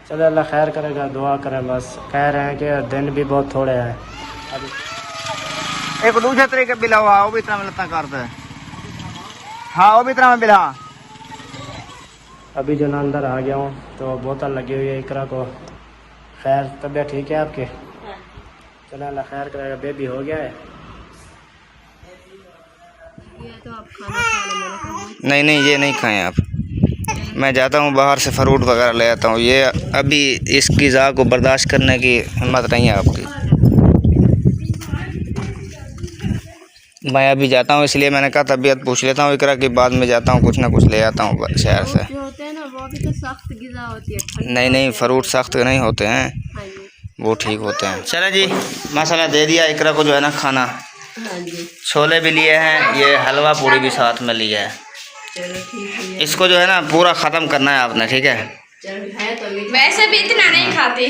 चलो अल्लाह खैर करेगा, दुआ करें बस। कह रहे हैं कि दिन भी बहुत थोड़े हैं अभी। एक दूसरे तरीके बिला हुआ वो भी इतना मिलता करता है। हाँ वो भी इतना में बिला। अभी जो ना अंदर आ गया हूँ तो बोतल लगी हुई है इकरा को। खैर तबीयत ठीक है आपकी? चलो अल्लाह खैर करेगा। बेबी हो गया है? ये तो आप खाना खा लो, मैंने कहा नहीं नहीं ये नहीं खाएं आप। मैं जाता हूँ बाहर से फ्रूट वगैरह ले आता हूँ। ये अभी इस ग़िज़ा को बर्दाश्त करने की हिम्मत नहीं है आपकी। मैं अभी जाता हूँ इसलिए मैंने कहा तबीयत पूछ लेता हूँ इकरा की, बाद में जाता हूँ कुछ ना कुछ ले आता हूँ शहर से। जो होते हैं ना वो भी तो सख्त ग़िज़ा होती है। नहीं नहीं फ्रूट सख्त नहीं होते हैं, हाँ जी, वो ठीक होते हैं। चले जी मसाला दे दिया इकरा को जो है ना खाना। हाँ जी, छोले भी लिए हैं, ये हलवा पूड़ी भी साथ में लिया है। चलो ठीक है। इसको जो है ना पूरा ख़त्म करना है आपने, ठीक है? चलो है तो वैसे भी इतना नहीं खाते।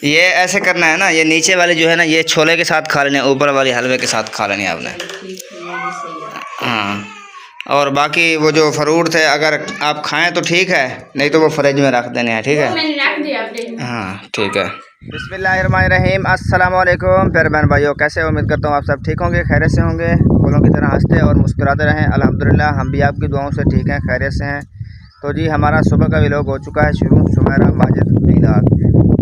ये ऐसे करना है ना, ये नीचे वाली जो है ना ये छोले के साथ खा लेनी है, ऊपर वाली हलवे के साथ खा लेनी है आपने। ठीक है, ये भी सही है। हाँ और बाकी वो जो फ्रूट थे अगर आप खाएं तो ठीक है, नहीं तो वो फ्रिज में रख देने हैं, ठीक है? मैंने रख दिया आपने। हाँ ठीक है। बिस्मिल्लाहिर्रहमानिर्रहीम, अस्सलाम वालेकुम प्यारे बहन भाइयों, कैसे हो? उम्मीद करता हूँ आप सब ठीक होंगे, खैरियत से होंगे, फूलों की तरह हंसते और मुस्कुराते रहें। अल्हम्दुलिल्लाह हम भी आपकी दुआओं से ठीक हैं, खैरियत से हैं। तो जी हमारा सुबह का व्लॉग हो चुका है शुरू। सुमेरा माजिद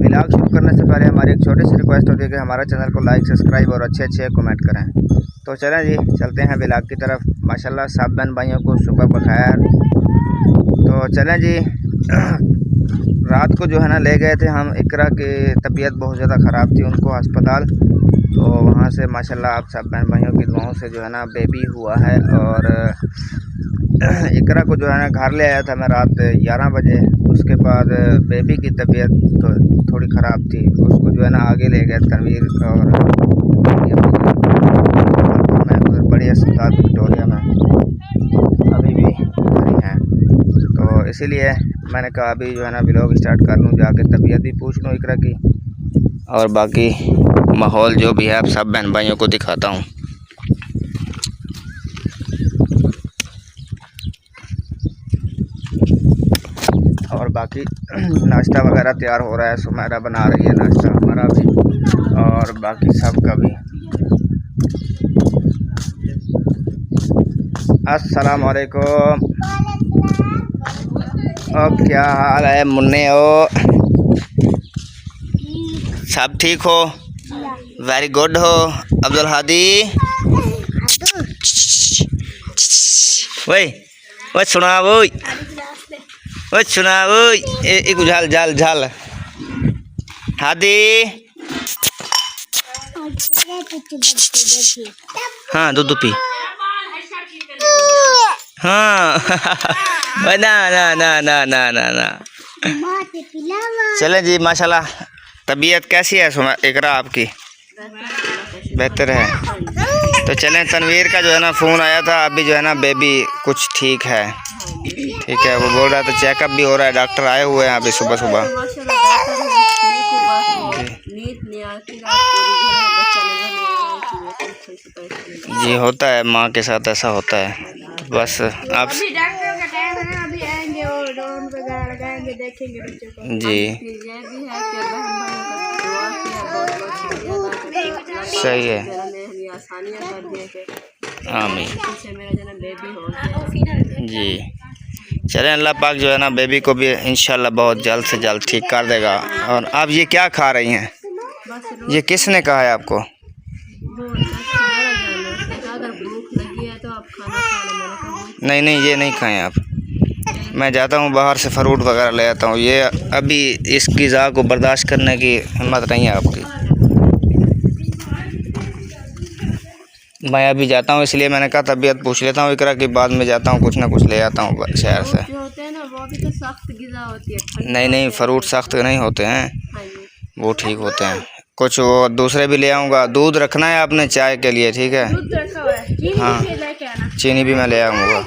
व्लॉग शुरू करने से पहले हमारी एक छोटी सी रिक्वेस्ट होती है कि हमारा चैनल को लाइक सब्सक्राइब और अच्छे अच्छे कमेंट करें। तो चलें जी चलते हैं व्लॉग की तरफ। माशाल्लाह सब बहन भाइयों को सुबह बखैर। तो चलें जी रात को जो है ना ले गए थे हम इकरा की तबीयत बहुत ज़्यादा ख़राब थी, उनको अस्पताल। तो वहाँ से माशाल्लाह आप सब बहन भाइयों की दुआओं से जो है ना बेबी हुआ है। और इकरा को जो है ना घर ले आया था मैं रात 11 बजे। उसके बाद बेबी की तबीयत तो थोड़ी ख़राब थी, उसको जो है ना आगे ले गए तनवीर और मैं उधर बड़ी अस्पताल विक्टोरिया में अभी भी खड़ी हैं। तो इसीलिए मैंने कहा अभी जो है ना व्लॉग स्टार्ट कर लूँ, जाके तबीयत भी पूछ लूँ इकरा की और बाकी माहौल जो भी है आप सब बहन भाइयों को दिखाता हूँ। और बाकी नाश्ता वगैरह तैयार हो रहा है, सुमेरा बना रही है नाश्ता हमारा भी और बाकी सब का भी। अस्सलाम वालेकुम। अब क्या हाल है मुन्ने? हो सब ठीक हो? वेरी गुड हो अब्दुल हादी। वही सुना वो सुना वो एक झाल झाल झाल हादी। हाँ दूध पी। हाँ ना ना ना ना ना ना ना। चलें जी माशाल्लाह तबीयत कैसी है इकरा आपकी? बेहतर है। तो चलें तनवीर का जो है ना फ़ोन आया था, अभी जो है ना बेबी कुछ ठीक है, ठीक है। वो बोल रहा था चेकअप भी हो रहा है, डॉक्टर आए हुए हैं अभी सुबह सुबह। जी होता है, माँ के साथ ऐसा होता है। बस आप जी सही है। आमीन जी। चलें अल्लाह पाक जो है ना बेबी को भी इंशाल्लाह बहुत जल्द से जल्द ठीक कर देगा। और आप ये क्या खा रही हैं? ये किसने कहा है आपको? नहीं नहीं ये नहीं खाएं आप। मैं जाता हूँ बाहर से फ्रूट वगैरह ले आता हूँ। ये अभी इस ग़िज़ा को बर्दाश्त करने की हिम्मत नहीं है आपकी। मैं अभी जाता हूँ इसलिए मैंने कहा तबीयत पूछ लेता हूँ इकरा की, बाद में जाता हूँ कुछ ना कुछ ले आता हूँ शहर से। जो होते हैं ना वो भी तो सख्त ग़िज़ा होती है। नहीं नहीं फ्रूट सख्त नहीं होते हैं, हाँ जी, वो ठीक होते हैं। कुछ वो दूसरे भी ले आऊँगा। दूध रखना है आपने चाय के लिए, ठीक है? दूध रखा हुआ है। हाँ चीनी भी मैं ले आऊँगा।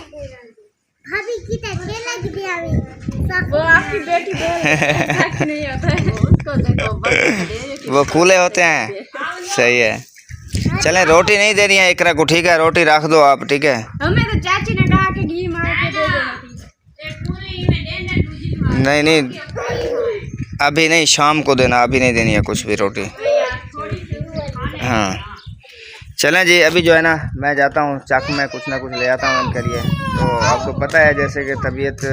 वो आपकी बेटी नहीं होता है, उसको देखो वो कूले होते हैं। सही है। चलें रोटी नहीं दे रही है इकरा को, ठीक है? रोटी रख दो आप, ठीक है? हमें तो चाची ने कहा कि घी मार के दे देना। नहीं नहीं अभी नहीं, शाम को देना, अभी नहीं देनी है कुछ भी रोटी। हाँ चलें जी, अभी जो है ना मैं जाता हूँ चक में कुछ ना कुछ ले आता हूँ इनके लिए। तो आपको पता है जैसे कि तबीयत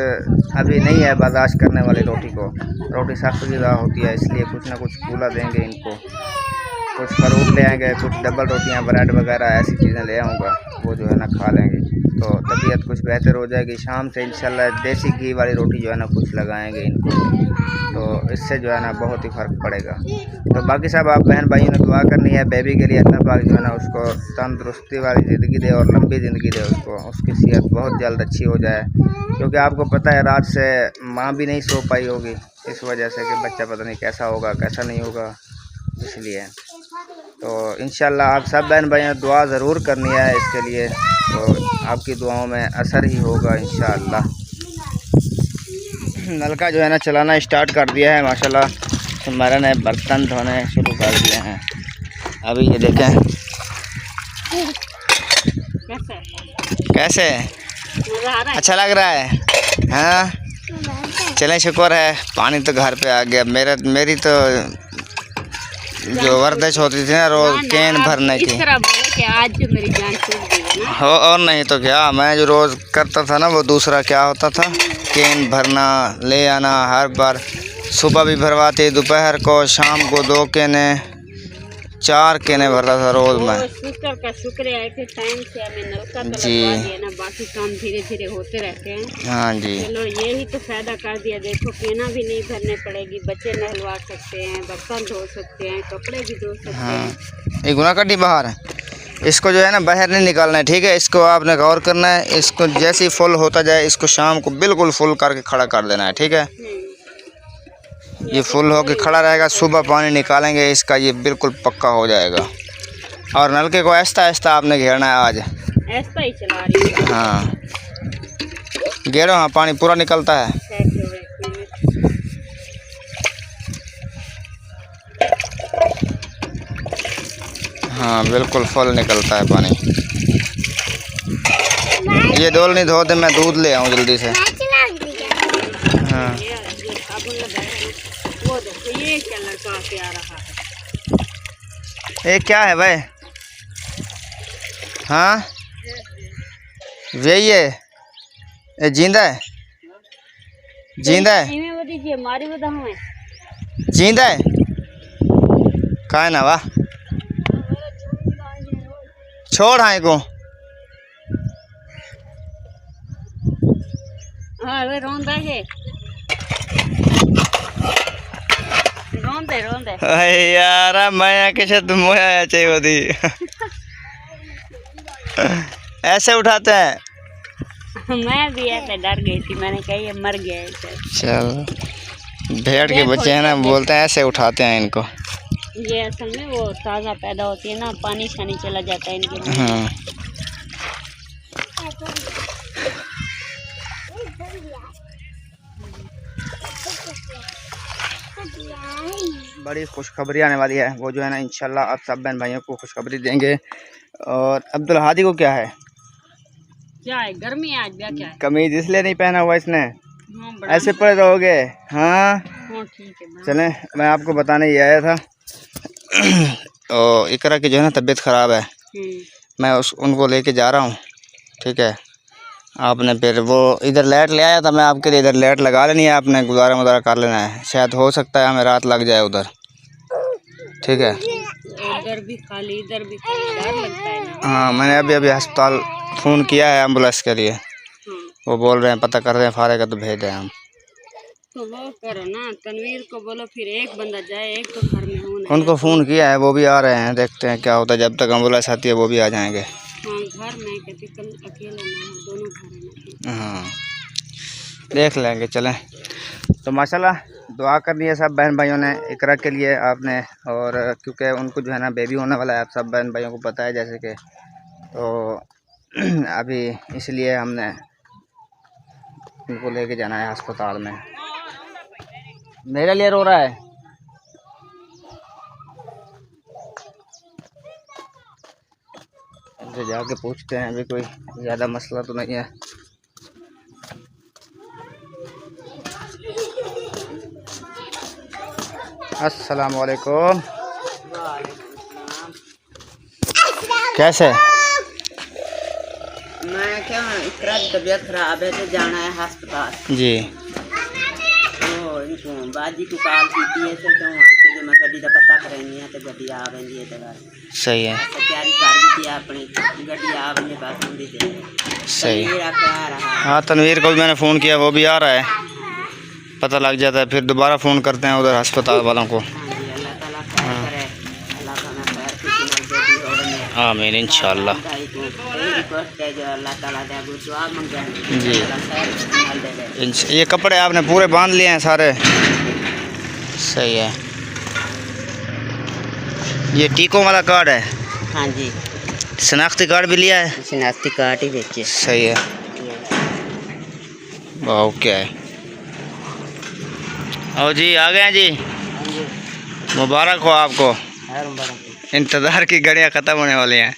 अभी नहीं है बर्दाश्त करने वाली रोटी को, रोटी सख्त ग़िज़ा होती है, इसलिए कुछ ना कुछ फूला देंगे इनको, कुछ फ्रूट ले आएंगे, कुछ डबल रोटियाँ, ब्रेड वगैरह ऐसी चीज़ें ले आऊँगा, वो जो है ना खा लेंगे तो तबीयत कुछ बेहतर हो जाएगी। शाम से इंशाल्लाह देसी घी वाली रोटी जो है ना कुछ लगाएंगे इनको, तो इससे जो है ना बहुत ही फ़र्क पड़ेगा। तो बाकी सब आप बहन भाइयों ने दुआ करनी है बेबी के लिए, अल्लाह पाक जो है ना उसको तंदुरुस्ती वाली ज़िंदगी दे और लंबी ज़िंदगी दे उसको, उसकी सेहत बहुत जल्द अच्छी हो जाए। क्योंकि आपको पता है रात से माँ भी नहीं सो पाई होगी इस वजह से कि बच्चा पता नहीं कैसा होगा कैसा नहीं होगा, इसलिए। तो इंशाल्लाह आप सब बहन भाइयों दुआ ज़रूर करनी है इसके लिए, तो आपकी दुआओं में असर ही होगा इंशाल्लाह। नलका जो है ना चलाना स्टार्ट कर दिया है माशाल्लाह, हमारा ने बर्तन धोने शुरू कर दिए हैं। अभी ये देखें कैसे अच्छा लग रहा है। हाँ चलें, शुक्र है पानी तो घर पे आ गया। मेरी तो जो वर्जिश होती थी ना रोज़ कैन भरने की, आज जो मेरी जान छूट गई ना। हो और नहीं तो क्या, मैं जो रोज़ करता था ना वो दूसरा क्या होता था, कैन भरना ले आना हर बार, सुबह भी भरवाते, दोपहर को, शाम को 2 कैने 4 कैने भरता था रोज़ मैं। शुक्र का शुक्र है कि टाइम से हमें नलका तो जी लगवा दिया ना, बाकी काम धीरे धीरे होते रहते हैं। हाँ जी चलो यही तो फ़ायदा कर दिया, देखो केना भी नहीं भरने पड़ेगी, बच्चे नहलवा सकते हैं, बर्तन धो सकते हैं, कपड़े भी धो सकते हैं। हाँ ये गुना कड्डी बाहर है, इसको जो है ना बाहर नहीं निकालना है, ठीक है। इसको आपने गौर करना है, इसको जैसे ही फुल होता जाए इसको शाम को बिल्कुल फुल करके खड़ा कर देना है, ठीक है। ये फुल होके खड़ा रहेगा, सुबह पानी निकालेंगे इसका, ये बिल्कुल पक्का हो जाएगा। और नलके को आहिस्ता आहिस्ता आपने घेरना है आज, ऐसा ही चला रही है। हाँ घेरो, हाँ पानी पूरा निकलता है। हाँ बिल्कुल फुल निकलता है पानी। ये डोल नहीं धो दे, मैं दूध ले आऊँ जल्दी से। हाँ वो देखो ये क्या लड़का के आ रहा है, ये क्या है भाई? हाँ यही है, ये जिंदा है, जिंदा है, वो दीजिए मारी बता हमें जिंदा है का ना वाह, छोड़ हाँ को। हाँ वे रोंदा है, रोंदे यार मैं कैसे तुम मोया चाहिए होती ऐसे उठाते हैं। मैं भी ऐसे डर गई थी, मैंने कहा ये मर गया है। चल भेड़ के बच्चे हैं ना, बोलते हैं ऐसे उठाते हैं इनको। ये असल में वो ताज़ा पैदा होती है ना, पानी शानी चला जाता है इनके मुंह में। हाँ बड़ी खुशखबरी आने वाली है, वो जो है ना इंशाल्लाह आप सब बहन भाइयों को खुशखबरी देंगे। और अब्दुल हादी को क्या है, क्या है गर्मी है आज, क्या है कमीज इसलिए नहीं पहना हुआ इसने, हाँ, ऐसे पड़े रहोगे। हाँ ठीक है। चलें, मैं आपको बताने ही आया था और इकरा की जो है ना तबीयत ख़राब है, मैं उनको लेके जा रहा हूँ, ठीक है। आपने फिर वो इधर लाइट ले आया था मैं आपके लिए, इधर लाइट लगा लेनी है आपने, गुजारा मुजारा कर लेना है, शायद हो सकता है हमें रात लग जाए उधर, ठीक है। इधर भी खाली इधर भी खाली, डर लगता है ना। हाँ मैंने अभी अस्पताल फ़ोन किया है एम्बुलेंस के लिए, वो बोल रहे हैं पता कर रहे हैं फारेगा तो भेज दें हम। तो वो करो ना, तनवीर को बोलो फिर एक बंदा जाए, एक तो घर में होना। उनको फ़ोन किया है, वो भी आ रहे हैं, देखते हैं क्या होता है, जब तक एम्बुलेंस आती है वो भी आ जाएंगे। हाँ घर में कहते कल अकेला ना हो, दोनों घर में। हाँ देख लेंगे, चलें। तो माशाल्लाह दुआ करनी है सब बहन भाइयों ने इकरा के लिए आपने, और क्योंकि उनको जो है ना बेबी होने वाला है, आप सब बहन भाइयों को पता है जैसे कि, तो अभी इसलिए हमने उनको लेके जाना है अस्पताल में। मेरे लिए रो रहा है, इनसे जाके पूछते हैं, अभी कोई ज़्यादा मसला तो नहीं है। अस्सलाम वालेकुम। कैसे? मैं क्या इकरा की तबीयत खराब है तो जाना है अस्पताल जी। तो इनको बाजी को कॉल की है तो वहाँ से जो मैं गड्डी का पता करेंगे है तो गड्डी आ रही है तो सही है। तैयारी कर दी अपनी गड्डी आ रही है बस उनकी दे सही। आ रहा है। हाँ, तनवीर को भी मैंने फ़ोन किया, वो भी आ रहा है, पता लग जाता है, फिर दोबारा फ़ोन करते हैं उधर अस्पताल वालों को। अल्लाह ताला खैर करे, अल्लाह ताला खैर खुशी नल दे दी और आमीन इंशाल्लाह। जी। ये कपड़े आपने पूरे बांध लिए हैं सारे? सही है। ये टीकों वाला कार्ड है? हाँ जी। शनाख्ती कार्ड भी लिया है? शनाख्ती कार्ड ही बेचे। सही है। ओके। और जी आ गए हैं जी, मुबारक हो आपको। इंतज़ार की घड़ियाँ ख़त्म होने वाली हैं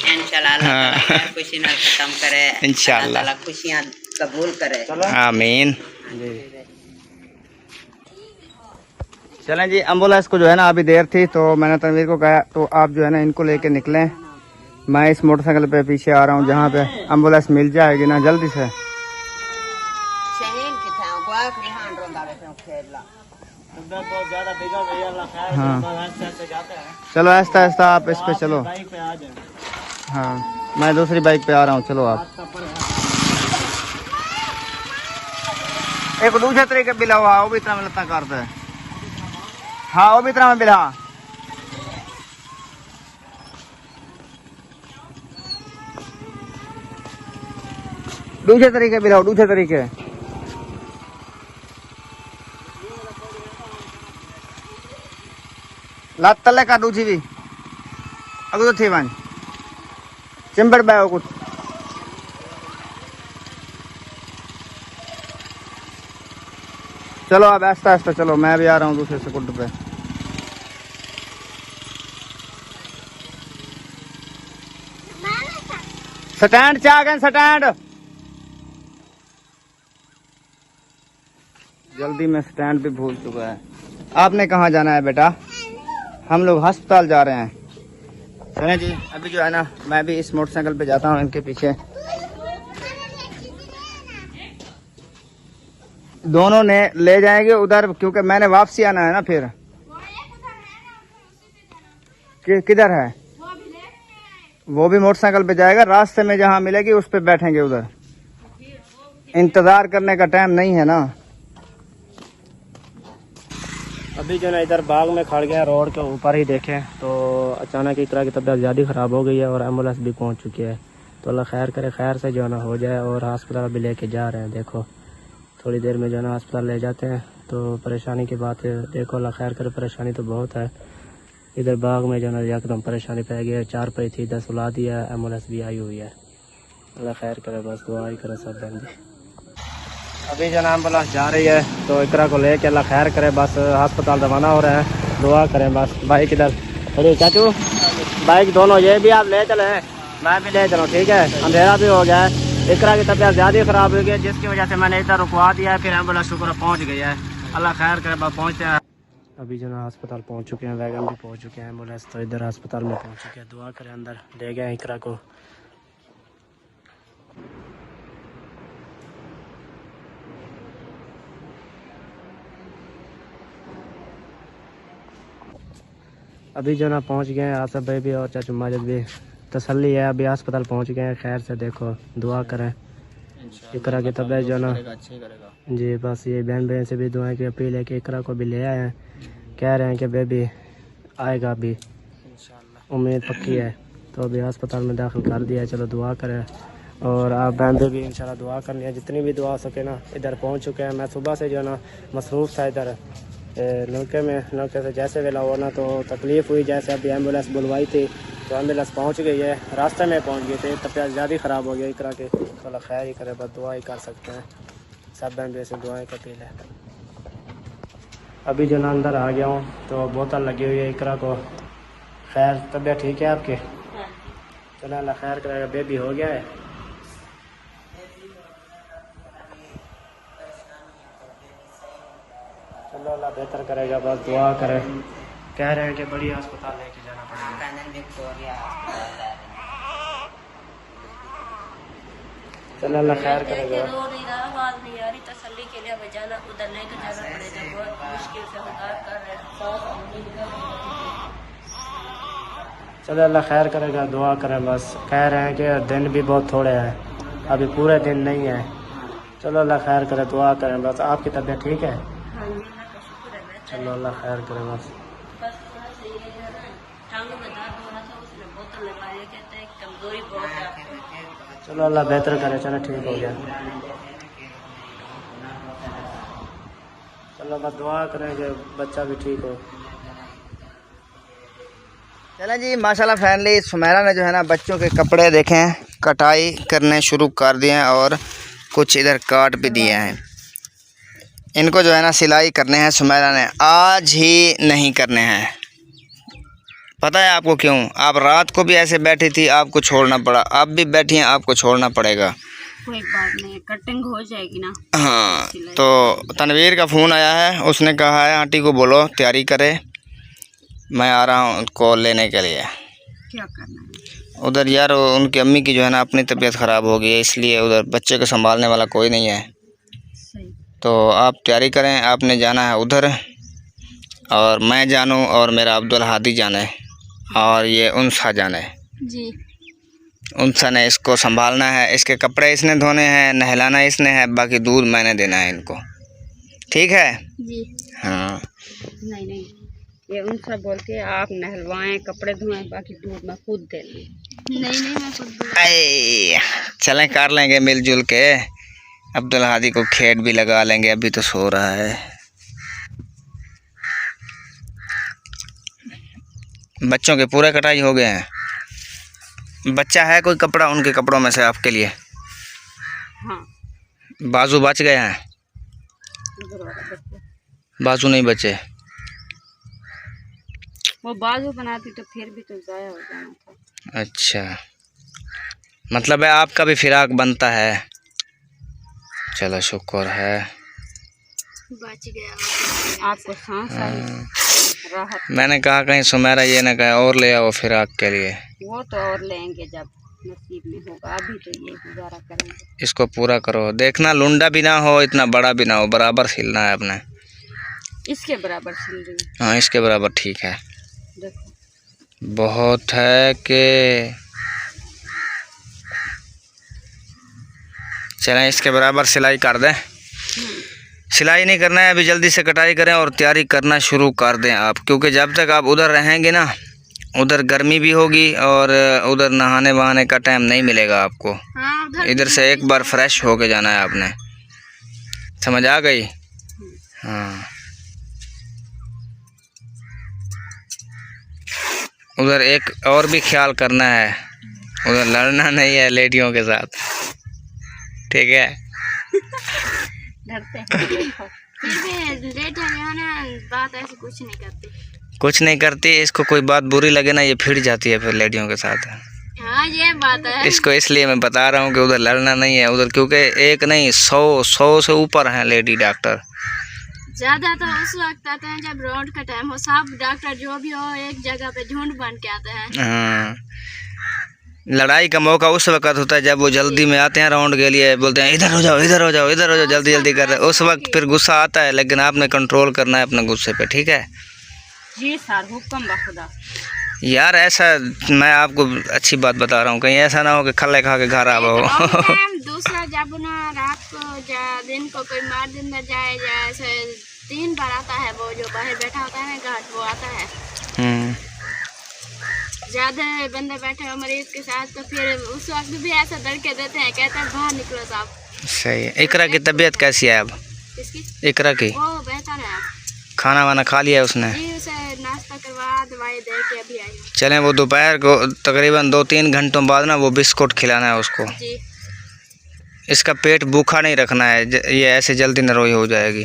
इंशाल्लाह। अल्लाह ताला खैर खुशी नल खत्म करे इंशाल्लाह। अल्लाह ताला खुशियाँ कबूल करे। आमीन। चलें जी, एम्बुलेंस को जो है ना अभी देर थी तो मैंने तनवीर को कहा तो आप जो है ना इनको लेके निकलें, मैं इस मोटरसाइकिल पे पीछे आ रहा हूँ, जहाँ पे एम्बुलेंस मिल जाएगी ना जल्दी से। हाँ चलो आहिस्ता आहिस्ता आप इस पे चलो। हाँ मैं दूसरी बाइक पे आ रहा हूँ, चलो आप। एक दूसरे तरीके बिला हुआ वो भी इतना मिलता करता है। हाँ वो भी इतना में बिला। दूसरे तरीके बिलाओ, दूसरे तरीके। लात तले का दूसरी भी अगु तो थी वन चिंबड़ बायो कुछ। चलो अब आहिस्ता आहिस्ता चलो, मैं भी आ रहा हूँ दूसरे स्कूटर पे। स्टैंड चाह गए, स्टैंड जल्दी में स्टैंड भी भूल चुका है। आपने कहाँ जाना है बेटा? हम लोग अस्पताल जा रहे हैं। चलें जी, अभी जो है ना मैं भी इस मोटरसाइकिल पे जाता हूँ इनके पीछे। दोनों ने ले जाएंगे उधर, क्योंकि मैंने वापसी आना है ना फिर। किधर है? वो भी मोटरसाइकिल पे जाएगा, रास्ते में जहाँ मिलेगी उस पे बैठेंगे उधर। इंतजार करने का टाइम नहीं है ना। अभी जो ना इधर बाग में खड़ गया, रोड के ऊपर ही देखें तो अचानक एक तरह की तबीयत ज़्यादा ख़राब हो गई है और एम्बुलेंस भी पहुंच चुकी है। तो अल्लाह खैर करे, खैर से जो ना हो जाए। और अस्पताल भी लेके जा रहे हैं, देखो थोड़ी देर में जो ना अस्पताल ले जाते हैं। तो परेशानी की बात है, देखो अल्लाह खैर करे, परेशानी तो बहुत है। इधर बाग में जो ना एकदम परेशानी पै गई है। 4 पे थी, 10 उला दिया, एम्बुलेंस भी आई हुई है। अल्लाह खैर करे, बस दुआ ही करे सब बंदे। अभी जो ना एम्बुलेंस जा रही है तो इकरा को लेके अल्लाह खैर करे, बस अस्पताल रवाना हो रहा है। दुआ करें बस। बाइक इधर अरे चाचू, बाइक दोनों ये भी आप ले चले, मैं भी ले चलो, ठीक है? अंधेरा भी हो गया है। इकरा की तबीयत ज़्यादा ख़राब हो गई है, जिसकी वजह से मैंने इधर रुकवा दिया है। फिर एम्बुलेंस शुक्र पहुँच गई है। अल्लाह खैर करे, बस पहुँचते हैं। अभी जो ना अस्पताल पहुँच चुके हैं, वैगन भी पहुँच चुके हैं, एम्बुलेंस तो इधर अस्पताल में पहुँच चुके हैं। दुआ करें, अंदर ले गए इकरा को। अभी जो ना पहुंच गए हैं आसफ भाई भी और चाचू माजिद भी। तसल्ली है, अभी अस्पताल पहुंच गए हैं खैर से। देखो दुआ करें इकरा की तबीयत जो ना जी, बस ये बहन बहन से भी दुआएं की अपील है कि इकरा को भी ले आए हैं। कह रहे हैं कि बेबी आएगा, अभी उम्मीद पक्की है। तो अभी अस्पताल में दाखिल कर दिया है। चलो दुआ करें और आप बहन भी इंशाल्लाह दुआ करनी है, जितनी भी दुआ सके ना। इधर पहुँच चुके हैं, मैं सुबह से जो ना मसरूफ़ था इधर नौके से जैसे वेला हुआ ना तो तकलीफ़ हुई। जैसे अभी एम्बुलेंस बुलवाई थी तो एम्बुलेंस पहुंच गई है, रास्ते में पहुंच गई थी, तबीयत ज़्यादा ख़राब हो गई इकरा के। तो अल्लाह खैर ही करे, बस दुआ ही कर सकते हैं। सब बहन भी ऐसे दुआएं की अपील है। अभी जो ना अंदर आ गया हूँ तो बोतल लगी हुई है इकरा को। खैर तबीयत ठीक है आपके? चलो अल्लाह खैर करेगा, बेबी हो गया है। चलो चलो अल्लाह बेहतर करेगा, बस दुआ करें। कह रहे हैं कि बड़ी अस्पताल लेके जाना पड़ेगा। चलो अल्लाह खैर करेगा। तसल्ली के लिए जाना उधर लेके जाना पड़ेगा, बहुत मुश्किल से कर रहे हैं। चलो अल्लाह खैर करेगा, दुआ करें बस। कह रहे हैं कि दिन भी बहुत थोड़े हैं, अभी पूरे दिन नहीं है। चलो अल्लाह खैर करे, दुआ करें बस। आपकी तबीयत ठीक है? चलो अल्लाह खैर करे बस। कमजोरी बहुत है। चलो अल्लाह बेहतर करे, चलो ठीक हो गया। चलो बस दुआ करें कि बच्चा भी ठीक हो। चलें जी, माशाल्लाह फैमिली, सुमेरा ने जो है ना बच्चों के कपड़े देखें कटाई करने शुरू कर दिए हैं और कुछ इधर काट भी दिए हैं। इनको जो है ना सिलाई करने हैं सुमेरा ने, आज ही नहीं करने हैं। पता है आपको क्यों? आप रात को भी ऐसे बैठी थी, आपको छोड़ना पड़ा, आप भी बैठी हैं, आपको छोड़ना पड़ेगा। कोई बात नहीं, कटिंग हो जाएगी ना। हाँ, तो तनवीर का फ़ोन आया है, उसने कहा है आंटी को बोलो तैयारी करे, मैं आ रहा हूँ उनको लेने के लिए। क्या करना है उधर यार उनकी अम्मी की जो है ना अपनी तबीयत ख़राब हो गई है, इसलिए उधर बच्चे को संभालने वाला कोई नहीं है। सही। तो आप तैयारी करें, आपने जाना है उधर, और मैं जानूँ और मेरा अब्दुल हादी जाने और ये उनसा जाने। जी। उनसा ने इसको संभालना है, इसके कपड़े इसने धोने हैं, नहलाना इसने है, बाकी दूध मैंने देना है इनको। ठीक है जी। हाँ। नहीं, ये उनसे बोल के आप नहलवाएं, कपड़े धोएं, बाकी दूध मैं खुद दे लूँ। नहीं मैं खुद। अये चलें कर लेंगे मिलजुल के। अब्दुल हादी को खेत भी लगा लेंगे, अभी तो सो रहा है। बच्चों के पूरे कटाई हो गए हैं। बच्चा है कोई कपड़ा उनके कपड़ों में से आपके लिए? हाँ। बाजू बच गए हैं? बाजू नहीं बचे। वो बाजू बनाती तो फिर भी तो ज़ाया हो जाना था। अच्छा, मतलब है आपका भी फिराक बनता है। चलो शुक्र है, बच गया। आपको सांस आई, राहत। मैंने कहा कहीं सुमेरा ये ना कहे और ले आओ फिराक के लिए। वो तो और लेंगे जब नसीब में होगा, अभी तो ये गुजारा करेंगे। इसको पूरा करो, देखना लुंडा भी ना हो, इतना बड़ा भी ना हो, बराबर सिलना है अपने। इसके बराबर सिल रही है। हाँ इसके बराबर ठीक है। देखो बहुत है कि चलें इसके बराबर सिलाई कर दें। सिलाई नहीं करना है अभी, जल्दी से कटाई करें और तैयारी करना शुरू कर दें आप, क्योंकि जब तक आप उधर रहेंगे ना, उधर गर्मी भी होगी और उधर नहाने वहाने का टाइम नहीं मिलेगा आपको। हाँ, इधर से एक बार फ्रेश होके जाना है आपने, समझ आ गई? हाँ, उधर एक और भी ख्याल करना है, उधर लड़ना नहीं है लेडियों के साथ, ठीक है? डरते हैं। फिर भी लेट है ना, बात ऐसी कुछ नहीं करती। कुछ नहीं करती, इसको कोई बात बुरी लगे ना ये फिर जाती है फिर लेडियों के साथ। हाँ ये बात है। इसको इसलिए मैं बता रहा हूँ कि उधर लड़ना नहीं है उधर, क्योंकि एक नहीं 100 से ऊपर हैं लेडी डॉक्टर। ज्यादा तो उस वक्त आते हैं जब रोड का टाइम हो, सब डॉक्टर जो भी हो एक जगह पे झुंड बन के आते हैं। हाँ, लड़ाई का मौका उस वक्त होता है जब वो जल्दी में आते हैं राउंड के लिए, बोलते हैं इधर हो जाओ इधर हो जाओ इधर हो जाओ, जल्दी जल्दी कर रहे, उस वक्त फिर गुस्सा आता है, लेकिन आपने कंट्रोल करना है अपने गुस्से पे, ठीक है जी सर, हुक्म बखुदा। यार? ऐसा मैं आपको अच्छी बात बता रहा हूँ, कहीं ऐसा ना हो कि खल्ले खा के घर आ पाओ। दूसरा जब ना रात को दिन को कोई मार दिन में जाए, जैसे 3 बार आता है वो जो बाहर बैठा होता है ना घाट, वो आता है। ज्यादा बंदे बैठे हो मरीज के साथ तो फिर उस वक्त भी ऐसा धड़के देते हैं, कहते हैं बाहर निकलो साहब। सही है। इकरा की तबीयत कैसी है अब? किसकी? इकरा की वो बेहतर है। खाना वाना खा लिया उसने? जी, उसे नाश्ता करवा दवाई दे के अभी आई। चलें, वो दोपहर को तकरीबन 2-3 घंटों बाद ना वो बिस्कुट खिलाना है उसको जी। इसका पेट भूखा नहीं रखना है, ये ऐसे जल्दी नरोई हो जाएगी।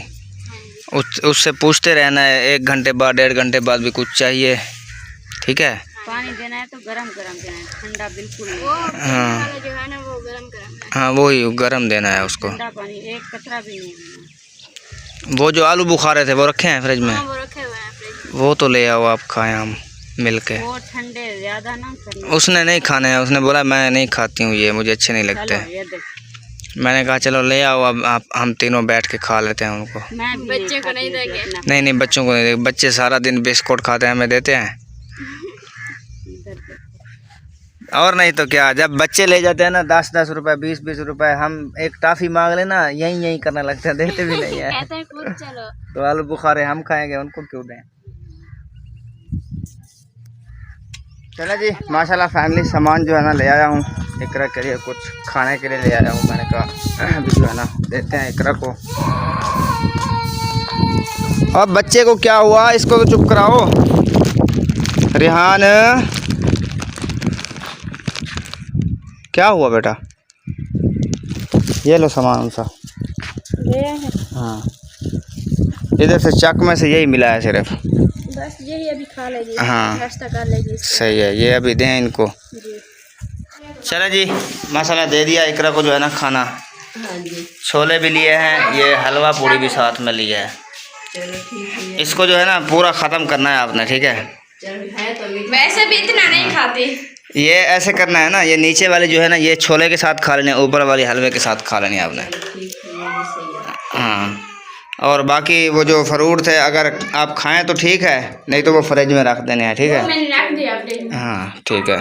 उससे पूछते रहना है 1 घंटे बाद 1.5 घंटे बाद भी कुछ चाहिए, ठीक है? पानी देना है तो गरम गरम देना है, ठंडा बिल्कुल नहीं। हाँ जो है ना वो गरम गरम है। हाँ वही गरम देना है उसको, ठंडा पानी एक कतरा भी नहीं देना। वो जो आलू बुखारे थे वो रखे हैं फ्रिज में? हाँ, वो रखे हुए हैं फ्रिज में। वो तो ले आओ, आप खाएं हम मिल के। वो ठंडे ज्यादा ना करना। उसने नहीं खाने हैं, उसने बोला मैं नहीं खाती हूँ, ये मुझे अच्छे नहीं लगते। ये देख, मैंने कहा चलो ले आओ, अब आप हम तीनों बैठ के खा लेते हैं उनको। बच्चे को नहीं देंगे। नहीं बच्चों को नहीं देंगे, बच्चे सारा दिन बिस्कुट खाते हैं, हमें देते हैं। और नहीं तो क्या, जब बच्चे ले जाते हैं ना 10-10 रुपए 20-20 रुपए, हम एक टाफी मांग लेना यही करने लगते हैं, देते भी नहीं है। कहते हैं खुद चलो। तो आलू बुखारे हम खाएंगे, उनको क्यों दें। चलो जी, माशाल्लाह फैमिली सामान जो है ना ले आया हूँ इकरा के लिए, कुछ खाने के लिए ले आया हूँ। मैंने कहा अभी जो है ना देते हैं इकरा को। अब बच्चे को क्या हुआ, इसको तो चुप कराओ। रिहान क्या हुआ बेटा? ये लो सामान सा। हाँ, इधर से चक में से यही मिला है सिर्फ, बस यही अभी खा लेगी। हाँ नाश्ता कर लेगी। सही है, ये अभी दें इनको। चलो जी, मसाला दे दिया इकरा को जो है ना खाना। छोले भी लिए हैं, ये हलवा पूड़ी भी साथ में लिया है। इसको जो है ना पूरा ख़त्म करना है आपने, ठीक है? वैसे भी इतना नहीं खाते। ये ऐसे करना है ना, ये नीचे वाली जो है ना ये छोले के साथ खा लेने, ऊपर वाली हलवे के साथ खा लेनी आपने। हाँ, और बाकी वो जो फ्रूट थे अगर आप खाएं तो ठीक है, नहीं तो वो फ्रिज में रख देने हैं, ठीक है? मैंने रख दिया फ्रिज में। हाँ ठीक है।